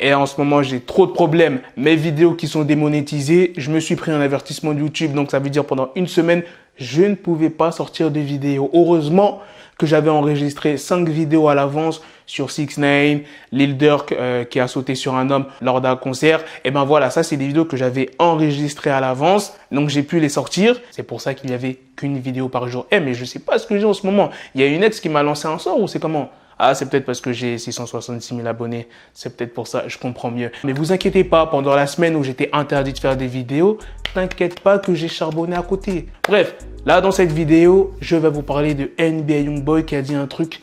Et en ce moment, j'ai trop de problèmes. Mes vidéos qui sont démonétisées, je me suis pris un avertissement de YouTube. Donc, ça veut dire pendant une semaine, je ne pouvais pas sortir de vidéos. Heureusement que j'avais enregistré 5 vidéos à l'avance sur 6ix9ine, Lil Durk qui a sauté sur un homme lors d'un concert. Et ben voilà, ça c'est des vidéos que j'avais enregistrées à l'avance. Donc j'ai pu les sortir. C'est pour ça qu'il n'y avait qu'une vidéo par jour. Mais je sais pas ce que j'ai en ce moment. Il y a une ex qui m'a lancé un sort ou c'est comment? Ah, c'est peut-être parce que j'ai 666 000 abonnés. C'est peut-être pour ça, je comprends mieux. Mais vous inquiétez pas, pendant la semaine où j'étais interdit de faire des vidéos, t'inquiète pas que j'ai charbonné à côté. Bref, là dans cette vidéo, je vais vous parler de NBA Youngboy qui a dit un truc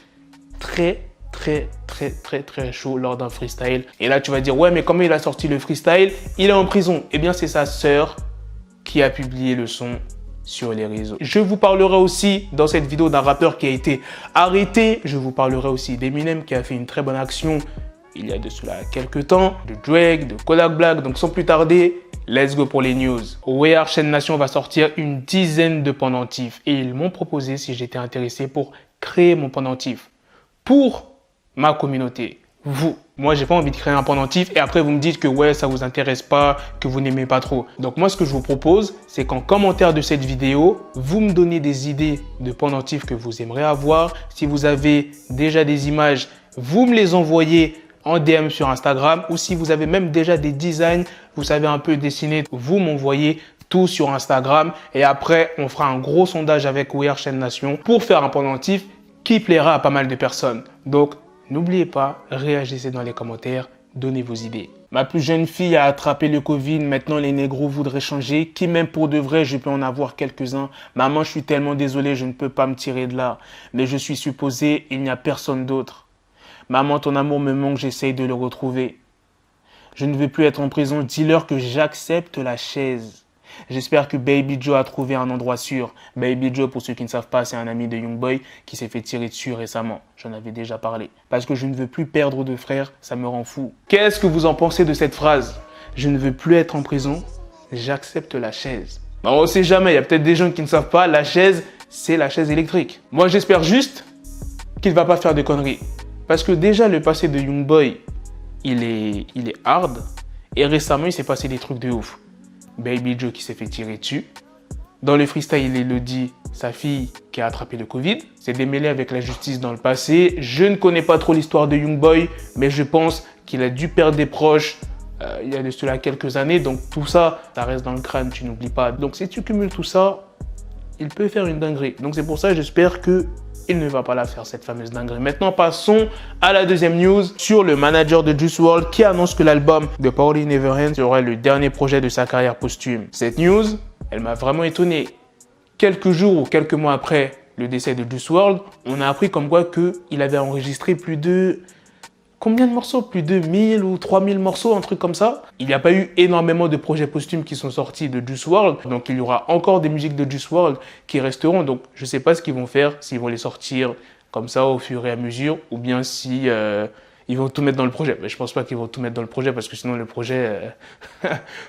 très chaud lors d'un freestyle. Et là, tu vas dire, ouais, mais comment il a sorti le freestyle? Il est en prison. Eh bien, c'est sa sœur qui a publié le son sur les réseaux. Je vous parlerai aussi dans cette vidéo d'un rappeur qui a été arrêté. Je vous parlerai aussi d'Eminem qui a fait une très bonne action il y a de cela quelques temps, de Drake, de Kodak Black. Donc sans plus tarder, let's go pour les news. Wear Chaîne Nation va sortir une dizaine de pendentifs et ils m'ont proposé si j'étais intéressé pour créer mon pendentif pour ma communauté. Vous. Moi, j'ai pas envie de créer un pendentif et après vous me dites que ouais, ça vous intéresse pas, que vous n'aimez pas trop. Donc moi, ce que je vous propose, c'est qu'en commentaire de cette vidéo, vous me donnez des idées de pendentifs que vous aimeriez avoir. Si vous avez déjà des images, vous me les envoyez en DM sur Instagram ou si vous avez même déjà des designs, vous savez un peu dessiner, vous m'envoyez tout sur Instagram et après, on fera un gros sondage avec Wear Chaîne Nation pour faire un pendentif qui plaira à pas mal de personnes. Donc, n'oubliez pas, réagissez dans les commentaires, donnez vos idées. Ma plus jeune fille a attrapé le Covid, maintenant les négros voudraient changer. Qui même pour de vrai, je peux en avoir quelques-uns. Maman, je suis tellement désolé, je ne peux pas me tirer de là. Mais je suis supposé, il n'y a personne d'autre. Maman, ton amour me manque, j'essaye de le retrouver. Je ne veux plus être en prison, dis-leur que j'accepte la chaise. J'espère que Baby Joe a trouvé un endroit sûr. Baby Joe, pour ceux qui ne savent pas, c'est un ami de Youngboy qui s'est fait tirer dessus récemment. J'en avais déjà parlé. Parce que je ne veux plus perdre de frères, ça me rend fou. Qu'est-ce que vous en pensez de cette phrase? Je ne veux plus être en prison, j'accepte la chaise. Ben, on ne sait jamais, il y a peut-être des gens qui ne savent pas, la chaise, c'est la chaise électrique. Moi, j'espère juste qu'il ne va pas faire de conneries. Parce que déjà, le passé de Youngboy, il est hard. Et récemment, il s'est passé des trucs de ouf. Baby Joe qui s'est fait tirer dessus. Dans le freestyle, il Elodie, sa fille qui a attrapé le Covid. C'est démêlé avec la justice dans le passé. Je ne connais pas trop l'histoire de Youngboy, mais je pense qu'il a dû perdre des proches il y a de cela quelques années. Donc tout ça, ça reste dans le crâne, tu n'oublies pas. Donc si tu cumules tout ça, il peut faire une dinguerie. Donc c'est pour ça, j'espère qu'il ne va pas la faire, cette fameuse dinguerie. Maintenant, passons à la deuxième news sur le manager de Juice WRLD qui annonce que l'album de Party Never Ends sera le dernier projet de sa carrière posthume. Cette news, elle m'a vraiment étonné. Quelques jours ou quelques mois après le décès de Juice WRLD, on a appris comme quoi qu'il avait enregistré plus de... Combien de morceaux? Plus de 1000 ou 3000 morceaux, un truc comme ça. Il n'y a pas eu énormément de projets posthumes qui sont sortis de Juice WRLD. Donc, il y aura encore des musiques de Juice WRLD qui resteront. Donc, je ne sais pas ce qu'ils vont faire, s'ils vont les sortir comme ça au fur et à mesure ou bien si ils vont tout mettre dans le projet. Mais je ne pense pas qu'ils vont tout mettre dans le projet parce que sinon, le projet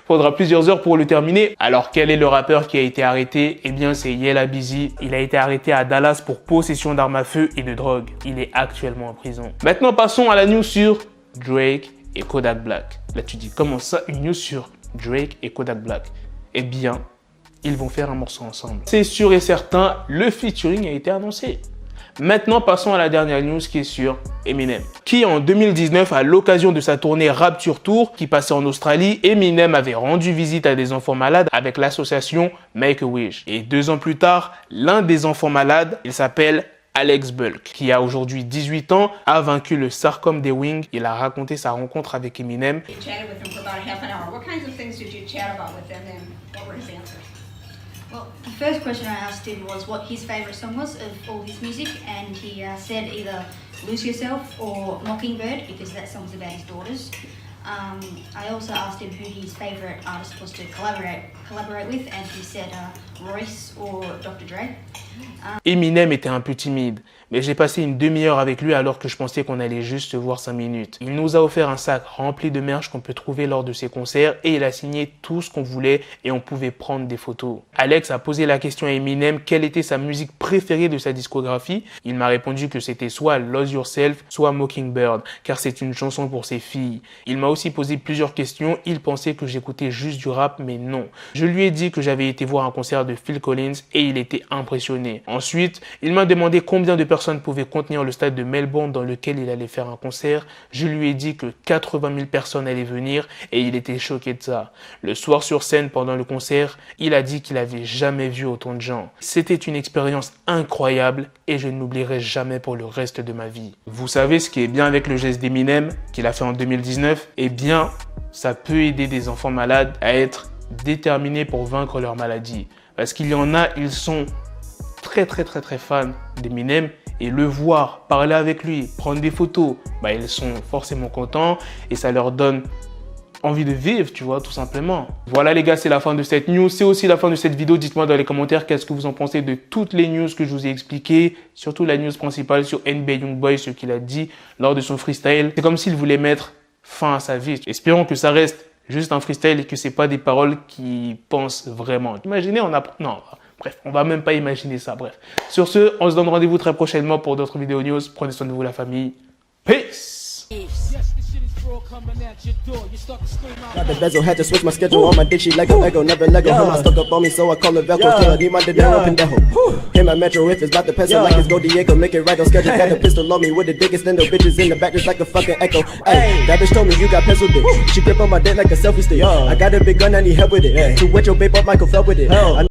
faudra plusieurs heures pour le terminer. Alors, quel est le rappeur qui a été arrêté? Eh bien, c'est Yella Beezy. Il a été arrêté à Dallas pour possession d'armes à feu et de drogue. Il est actuellement en prison. Maintenant, passons à la news sur Drake et Kodak Black. Là, tu dis, comment ça, une news sur Drake et Kodak Black? Eh bien, ils vont faire un morceau ensemble. C'est sûr et certain, le featuring a été annoncé. Maintenant, passons à la dernière news qui est sur Eminem. Qui en 2019, à l'occasion de sa tournée Rapture Tour qui passait en Australie, Eminem avait rendu visite à des enfants malades avec l'association Make-A-Wish. Et 2 ans plus tard, l'un des enfants malades, il s'appelle Alex Bulk, qui a aujourd'hui 18 ans, a vaincu le sarcome des wings. Il a raconté sa rencontre avec Eminem. Well, the first question I asked him was what his favourite song was of all his music, and he said either Lose Yourself or Mockingbird, because that song's about his daughters. I also asked him who his favourite artist was to collaborate with, and he said Royce or Dr. Dre. Eminem était un peu timide, Mais j'ai passé une demi-heure avec lui alors que je pensais qu'on allait juste se voir 5 minutes. Il nous a offert un sac rempli de merch qu'on peut trouver lors de ses concerts et il a signé tout ce qu'on voulait et on pouvait prendre des photos. Alex a posé la question à Eminem quelle était sa musique préférée de sa discographie. Il m'a répondu que c'était soit Lose Yourself, soit Mockingbird, car c'est une chanson pour ses filles. Il m'a aussi posé plusieurs questions. Il pensait que j'écoutais juste du rap, mais non. Je lui ai dit que j'avais été voir un concert de Phil Collins et il était impressionné. Ensuite, il m'a demandé combien de personnes pouvaient contenir le stade de Melbourne dans lequel il allait faire un concert. Je lui ai dit que 80 000 personnes allaient venir et il était choqué de ça. Le soir sur scène, pendant le concert, il a dit qu'il avait jamais vu autant de gens. C'était une expérience incroyable et je ne l'oublierai jamais pour le reste de ma vie. Vous savez ce qui est bien avec le geste d'Eminem qu'il a fait en 2019? Eh bien, ça peut aider des enfants malades à être déterminés pour vaincre leur maladie. Parce qu'il y en a, ils sont très fans d'Eminem et le voir, parler avec lui, prendre des photos, ils sont forcément contents et ça leur donne envie de vivre, tu vois, tout simplement. Voilà les gars, c'est la fin de cette news. C'est aussi la fin de cette vidéo. Dites-moi dans les commentaires qu'est-ce que vous en pensez de toutes les news que je vous ai expliquées. Surtout la news principale sur NBA Youngboy, ce qu'il a dit lors de son freestyle. C'est comme s'il voulait mettre fin à sa vie. Espérons que ça reste juste un freestyle et que c'est pas des paroles qui pensent vraiment. Imaginez, non, bref, on va même pas imaginer ça, bref. Sur ce, on se donne rendez-vous très prochainement pour d'autres vidéos news. Prenez soin de vous, la famille. Peace! Got the bezel, had to switch my schedule on my dick, she Lego, Ego, never Lego. Him, I stuck up on me, so I call it Velcro. Tell her, need my dinero, pendejo. Him, my metro, if it's about the peso, like it's go Diego, make it right on schedule. Got a pistol on me with the biggest endo, bitches in the back, just like a fucking echo. Hey, that bitch told me you got pencil dick. She grip on my dick like a selfie stick. I got a big gun, I need help with it. To wet your babe up, Michael fell with it.